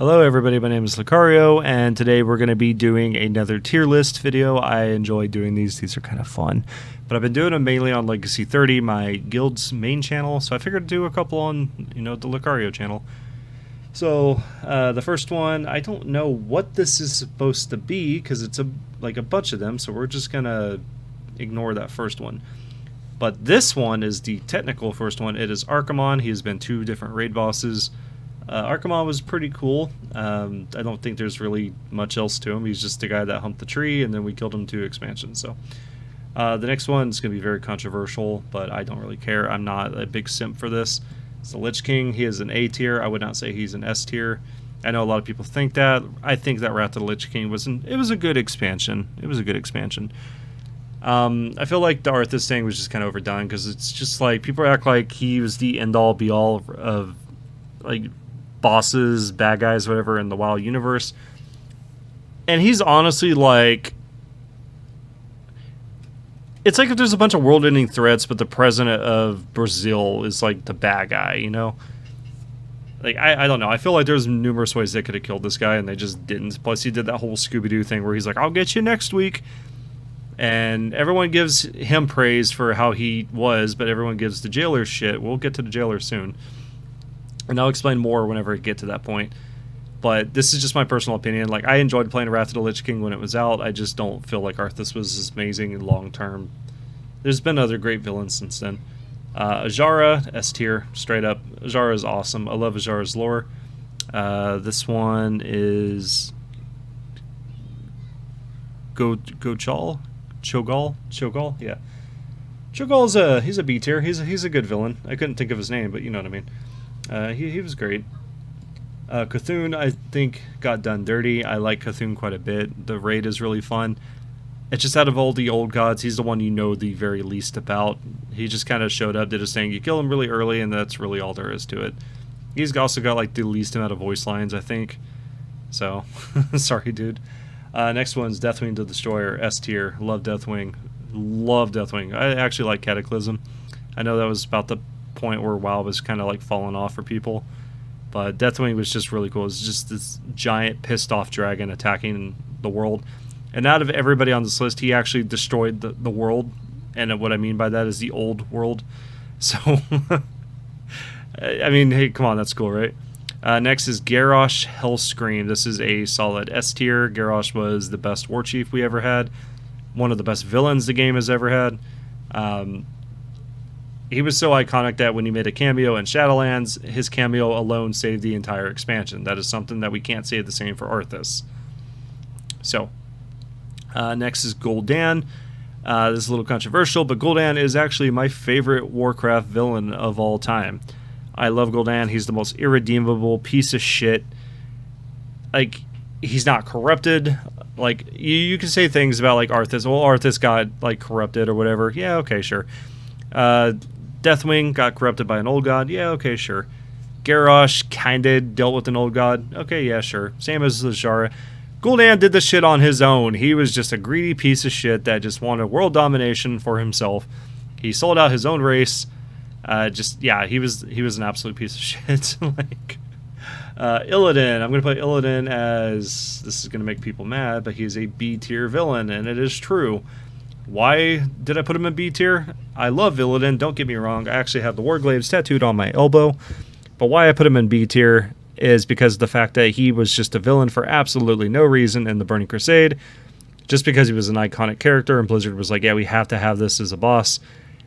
Hello everybody, my name is Lucario, and today we're going to be doing another tier list video. I enjoy doing these are kind of fun. But I've been doing them mainly on Legacy 30, my guild's main channel, so I figured to do a couple on, the Lucario channel. So, the first one, I don't know what this is supposed to be, because it's a bunch of them, so we're just going to ignore that first one. But this one is the technical first one. It is Archimon. He has been 2 different raid bosses. Archimon was pretty cool. I don't think there's really much else to him. He's just the guy that humped the tree, and then we killed him 2 expansions. So the next one is going to be very controversial, but I don't really care. I'm not a big simp for this. It's the Lich King. He is an A tier. I would not say he's an S tier. I know a lot of people think that. I think that Wrath of the Lich King was a good expansion. It was a good expansion. I feel like the Arthas thing was just kind of overdone, because it's just like people act like he was the end-all be-all of like bosses, bad guys, whatever in the WoW universe, and he's honestly like, it's like if there's a bunch of world-ending threats, but the president of Brazil is like the bad guy, Like, I don't know. I feel like there's numerous ways they could have killed this guy, and they just didn't. Plus, he did that whole Scooby-Doo thing where he's like, I'll get you next week. And everyone gives him praise for how he was, but everyone gives the jailer shit. We'll get to the jailer soon. And I'll explain more whenever I get to that point. But this is just my personal opinion. Like, I enjoyed playing Wrath of the Lich King when it was out. I just don't feel like Arthas was as amazing in long term. There's been other great villains since then. Azara, S tier, straight up. Azara is awesome. I love Azara's lore. This one is Cho'Gall, yeah. Cho'Gall's he's a B tier. He's a good villain. I couldn't think of his name, but you know what I mean. He was great. Cthulhu, I think, got done dirty. I like Cthulhu quite a bit. The raid is really fun. It's just out of all the old gods, he's the one you know the very least about. He just kind of showed up, did his thing. You kill him really early, and that's really all there is to it. He's also got like the least amount of voice lines, I think. So, sorry, dude. Next one's Deathwing the Destroyer, S tier. Love Deathwing. Love Deathwing. I actually like Cataclysm. I know that was about the point where WoW was kind of like falling off for people, but Deathwing was just really cool. It's just this giant pissed off dragon attacking the world, and out of everybody on this list, he actually destroyed the world. And what I mean by that is the old world. So I mean, hey, come on, that's cool, right? Next is Garrosh Hellscream. This is a solid S tier. Garrosh was the best war chief we ever had, one of the best villains the game has ever had. He was so iconic that when he made a cameo in Shadowlands, his cameo alone saved the entire expansion. That is something that we can't say the same for Arthas. So, next is Gul'dan. This is a little controversial, but Gul'dan is actually my favorite Warcraft villain of all time. I love Gul'dan. He's the most irredeemable piece of shit. Like, he's not corrupted. Like, you can say things about, like, Arthas. Well, Arthas got, like, corrupted or whatever. Yeah, okay, sure. Deathwing got corrupted by an old god. Yeah, okay, sure. Garrosh kinda dealt with an old god. Okay, yeah, sure. Same as Azara. Gul'dan did the shit on his own. He was just a greedy piece of shit that just wanted world domination for himself. He sold out his own race. Yeah, he was an absolute piece of shit. Like, Illidan. I'm going to play Illidan as, this is going to make people mad, but he's a B tier villain, and it is true. Why did I put him in B tier? I love Illidan, don't get me wrong. I actually have the Warglaives tattooed on my elbow. But why I put him in B tier is because of the fact that he was just a villain for absolutely no reason in the Burning Crusade. Just because he was an iconic character, and Blizzard was like, yeah, we have to have this as a boss.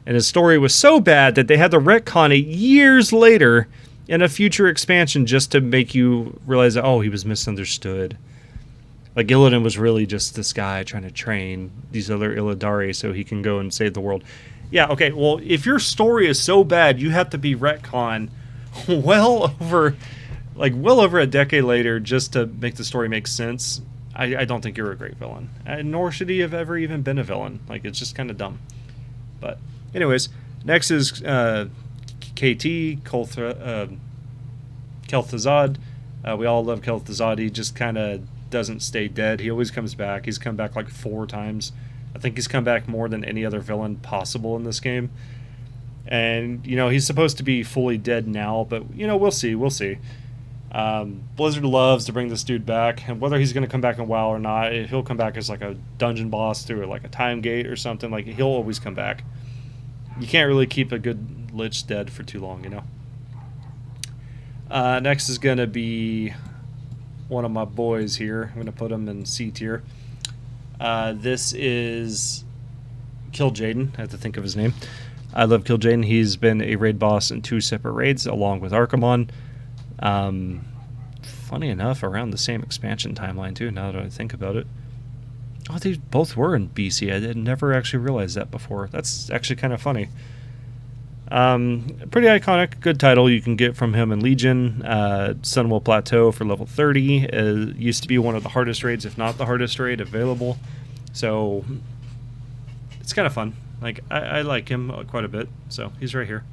And his story was so bad that they had to retcon it years later in a future expansion just to make you realize that, oh, he was misunderstood. Like, Illidan was really just this guy trying to train these other Illidari so he can go and save the world. Yeah, okay, well, if your story is so bad, you have to be retcon well over a decade later just to make the story make sense. I don't think you're a great villain. Nor should he have ever even been a villain. Like, it's just kind of dumb. But, anyways, next is KT, Kel'Thuzad. We all love Kel'Thuzad. He just kind of doesn't stay dead. He always comes back. He's come back like 4 times. I think he's come back more than any other villain possible in this game. And, he's supposed to be fully dead now, but, we'll see. Blizzard loves to bring this dude back, and whether he's going to come back in WoW or not, he'll come back as like a dungeon boss through like a time gate or something. Like he'll always come back. You can't really keep a good Lich dead for too long, you know. Next is going to be one of my boys here. I'm going to put him in C tier. This is Kil'jaeden. I have to think of his name. I love Kil'jaeden. He's been a raid boss in 2 separate raids along with Archimon. Funny enough, around the same expansion timeline too, now that I think about it. Oh, they both were in BC. I did never actually realize that before. That's actually kind of funny. Pretty iconic, good title you can get from him in Legion. Sunwell Plateau for level 30. Used to be one of the hardest raids, if not the hardest raid available. So, it's kind of fun. Like, I like him quite a bit, so he's right here.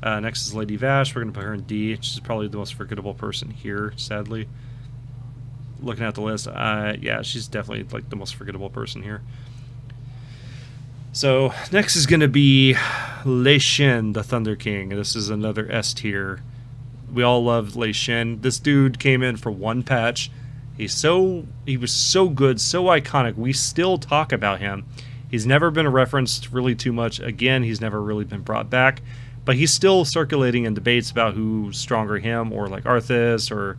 Next is Lady Vash. We're going to put her in D. She's probably the most forgettable person here, sadly. Looking at the list, yeah, she's definitely like the most forgettable person here. So, next is going to be Lei Shin, the Thunder King. This is another S tier. We all loved Lei Shin. This dude came in for one patch. He was so good, so iconic. We still talk about him. He's never been referenced really too much. Again, he's never really been brought back. But he's still circulating in debates about who's stronger, him or like Arthas or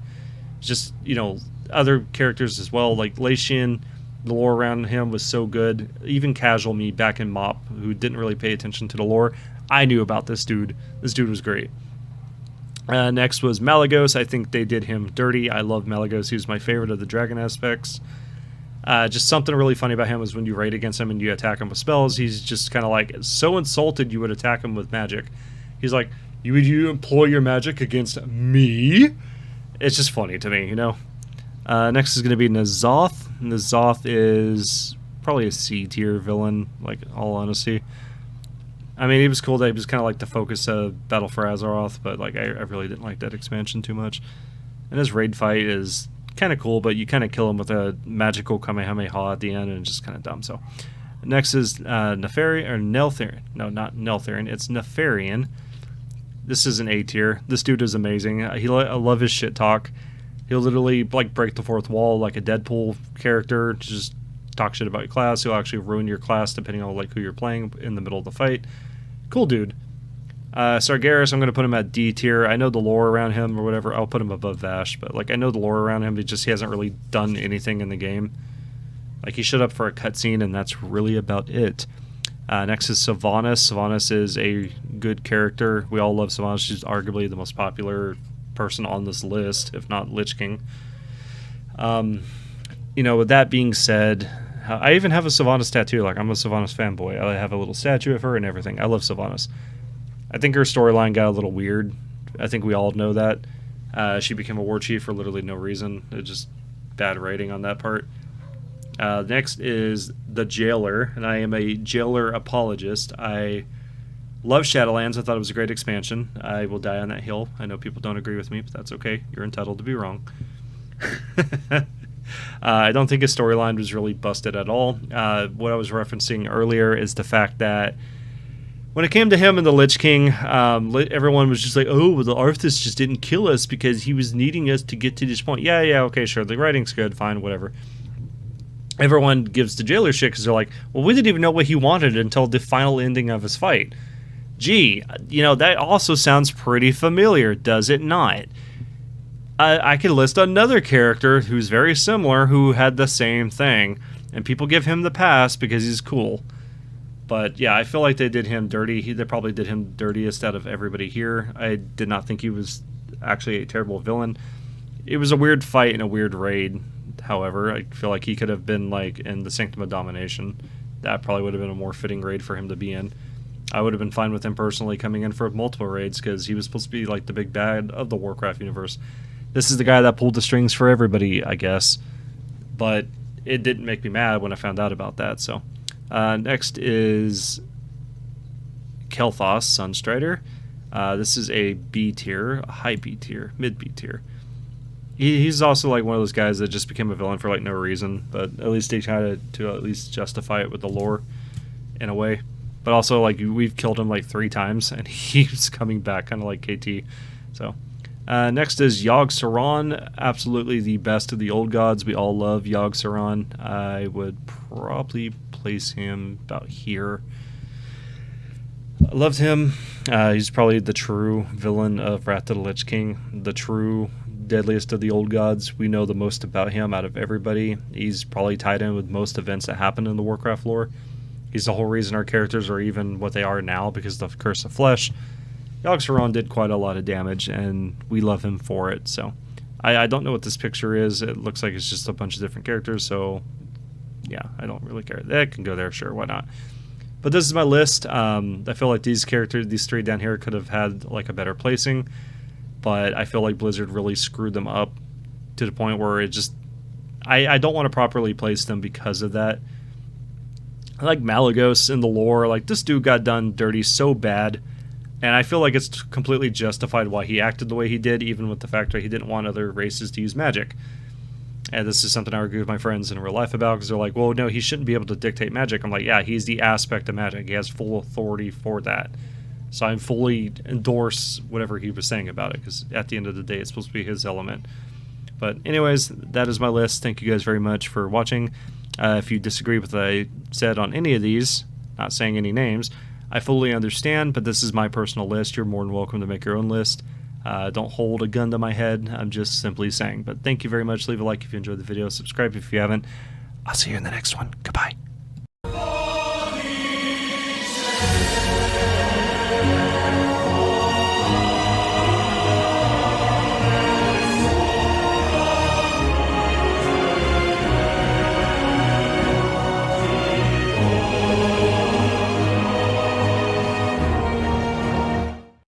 just, you know, other characters as well. Like Lei Shin, the lore around him was so good. Even casual me back in MoP, who didn't really pay attention to the lore, I knew about this dude. This dude was great. Next was Malygos. I think they did him dirty. I love Malygos. He was my favorite of the dragon aspects. Just something really funny about him is when you raid against him and you attack him with spells, he's just kind of like so insulted you would attack him with magic. He's like, would you employ your magic against me? It's just funny to me, you know. Next is going to be N'Zoth. N'Zoth is probably a C tier villain, like, all honesty. I mean, he was cool that he was kind of like the focus of Battle for Azeroth, but like I really didn't like that expansion too much. And his raid fight is kind of cool, but you kind of kill him with a magical Kamehameha at the end, and it's just kind of dumb. So next is Nefarian, or Neltharion. No, not Neltharion. It's Nefarian. This is an A tier. This dude is amazing. I love his shit talk. He'll literally like break the fourth wall like a Deadpool character. Just talk shit about your class. He'll actually ruin your class depending on like who you're playing in the middle of the fight. Cool dude. Sargeras, I'm going to put him at D tier. I know the lore around him or whatever. I'll put him above Vash, but like I know the lore around him. He hasn't really done anything in the game. Like he showed up for a cutscene, and that's really about it. Next is Sylvanas. Sylvanas is a good character. We all love Sylvanas. She's arguably the most popular person on this list, if not Lich King. You know, with that being said, I even have a Sylvanas tattoo. Like, I'm a Sylvanas fanboy. I have a little statue of her and everything. I love Sylvanas. I think her storyline got a little weird. I think we all know that. She became a war chief for literally no reason. It's just bad writing on that part. Next is the Jailer, and I am a Jailer apologist. I love Shadowlands. I thought it was a great expansion. I will die on that hill. I know people don't agree with me, but that's okay. You're entitled to be wrong. I don't think his storyline was really busted at all. What I was referencing earlier is the fact that when it came to him and the Lich King, everyone was just like, oh, well, the Arthas just didn't kill us because he was needing us to get to this point. Yeah, okay, sure. The writing's good, fine, whatever. Everyone gives the Jailer shit because they're like, well, we didn't even know what he wanted until the final ending of his fight. Gee, you know, that also sounds pretty familiar, does it not? I could list another character who's very similar who had the same thing, and people give him the pass because he's cool. But yeah, I feel like they did him dirty. They probably did him dirtiest out of everybody here. I did not think he was actually a terrible villain. It was a weird fight and a weird raid. However, I feel like he could have been like in the Sanctum of Domination. That probably would have been a more fitting raid for him to be in. I would have been fine with him personally coming in for multiple raids because he was supposed to be like the big bad of the Warcraft universe. This is the guy that pulled the strings for everybody, I guess. But it didn't make me mad when I found out about that. So next is Kel'Thas, Sunstrider. This is a B tier, a high B tier, mid B tier. He's also like one of those guys that just became a villain for like no reason, but at least they tried to at least justify it with the lore in a way. But also like we've killed him like 3 times and he keeps coming back, kind of like KT. So Next is Yogg-Saron, absolutely the best of the old gods. We all love Yogg-Saron. I would probably place him about here. I loved him. He's probably the true villain of Wrath of the Lich King, the true deadliest of the old gods. We know the most about him out of everybody. He's probably tied in with most events that happen in the Warcraft lore. He's the whole reason our characters are even what they are now, because of the Curse of Flesh. Yogg-Saron did quite a lot of damage, and we love him for it. So I don't know what this picture is. It looks like it's just a bunch of different characters, so yeah, I don't really care. That can go there, sure, why not? But this is my list. I feel like these characters, these three down here, could have had like a better placing, but I feel like Blizzard really screwed them up to the point where it just... I don't want to properly place them because of that. I like Malagos in the lore. Like, this dude got done dirty so bad, and I feel like it's completely justified why he acted the way he did, even with the fact that he didn't want other races to use magic. And this is something I argue with my friends in real life about, because they're like, well, no, he shouldn't be able to dictate magic. I'm like, yeah, he's the aspect of magic. He has full authority for that. So I fully endorse whatever he was saying about it, because at the end of the day, it's supposed to be his element. But anyways, that is my list. Thank you guys very much for watching. If you disagree with what I said on any of these, not saying any names, I fully understand, but this is my personal list. You're more than welcome to make your own list. Don't hold a gun to my head. I'm just simply saying. But thank you very much. Leave a like if you enjoyed the video. Subscribe if you haven't. I'll see you in the next one. Goodbye.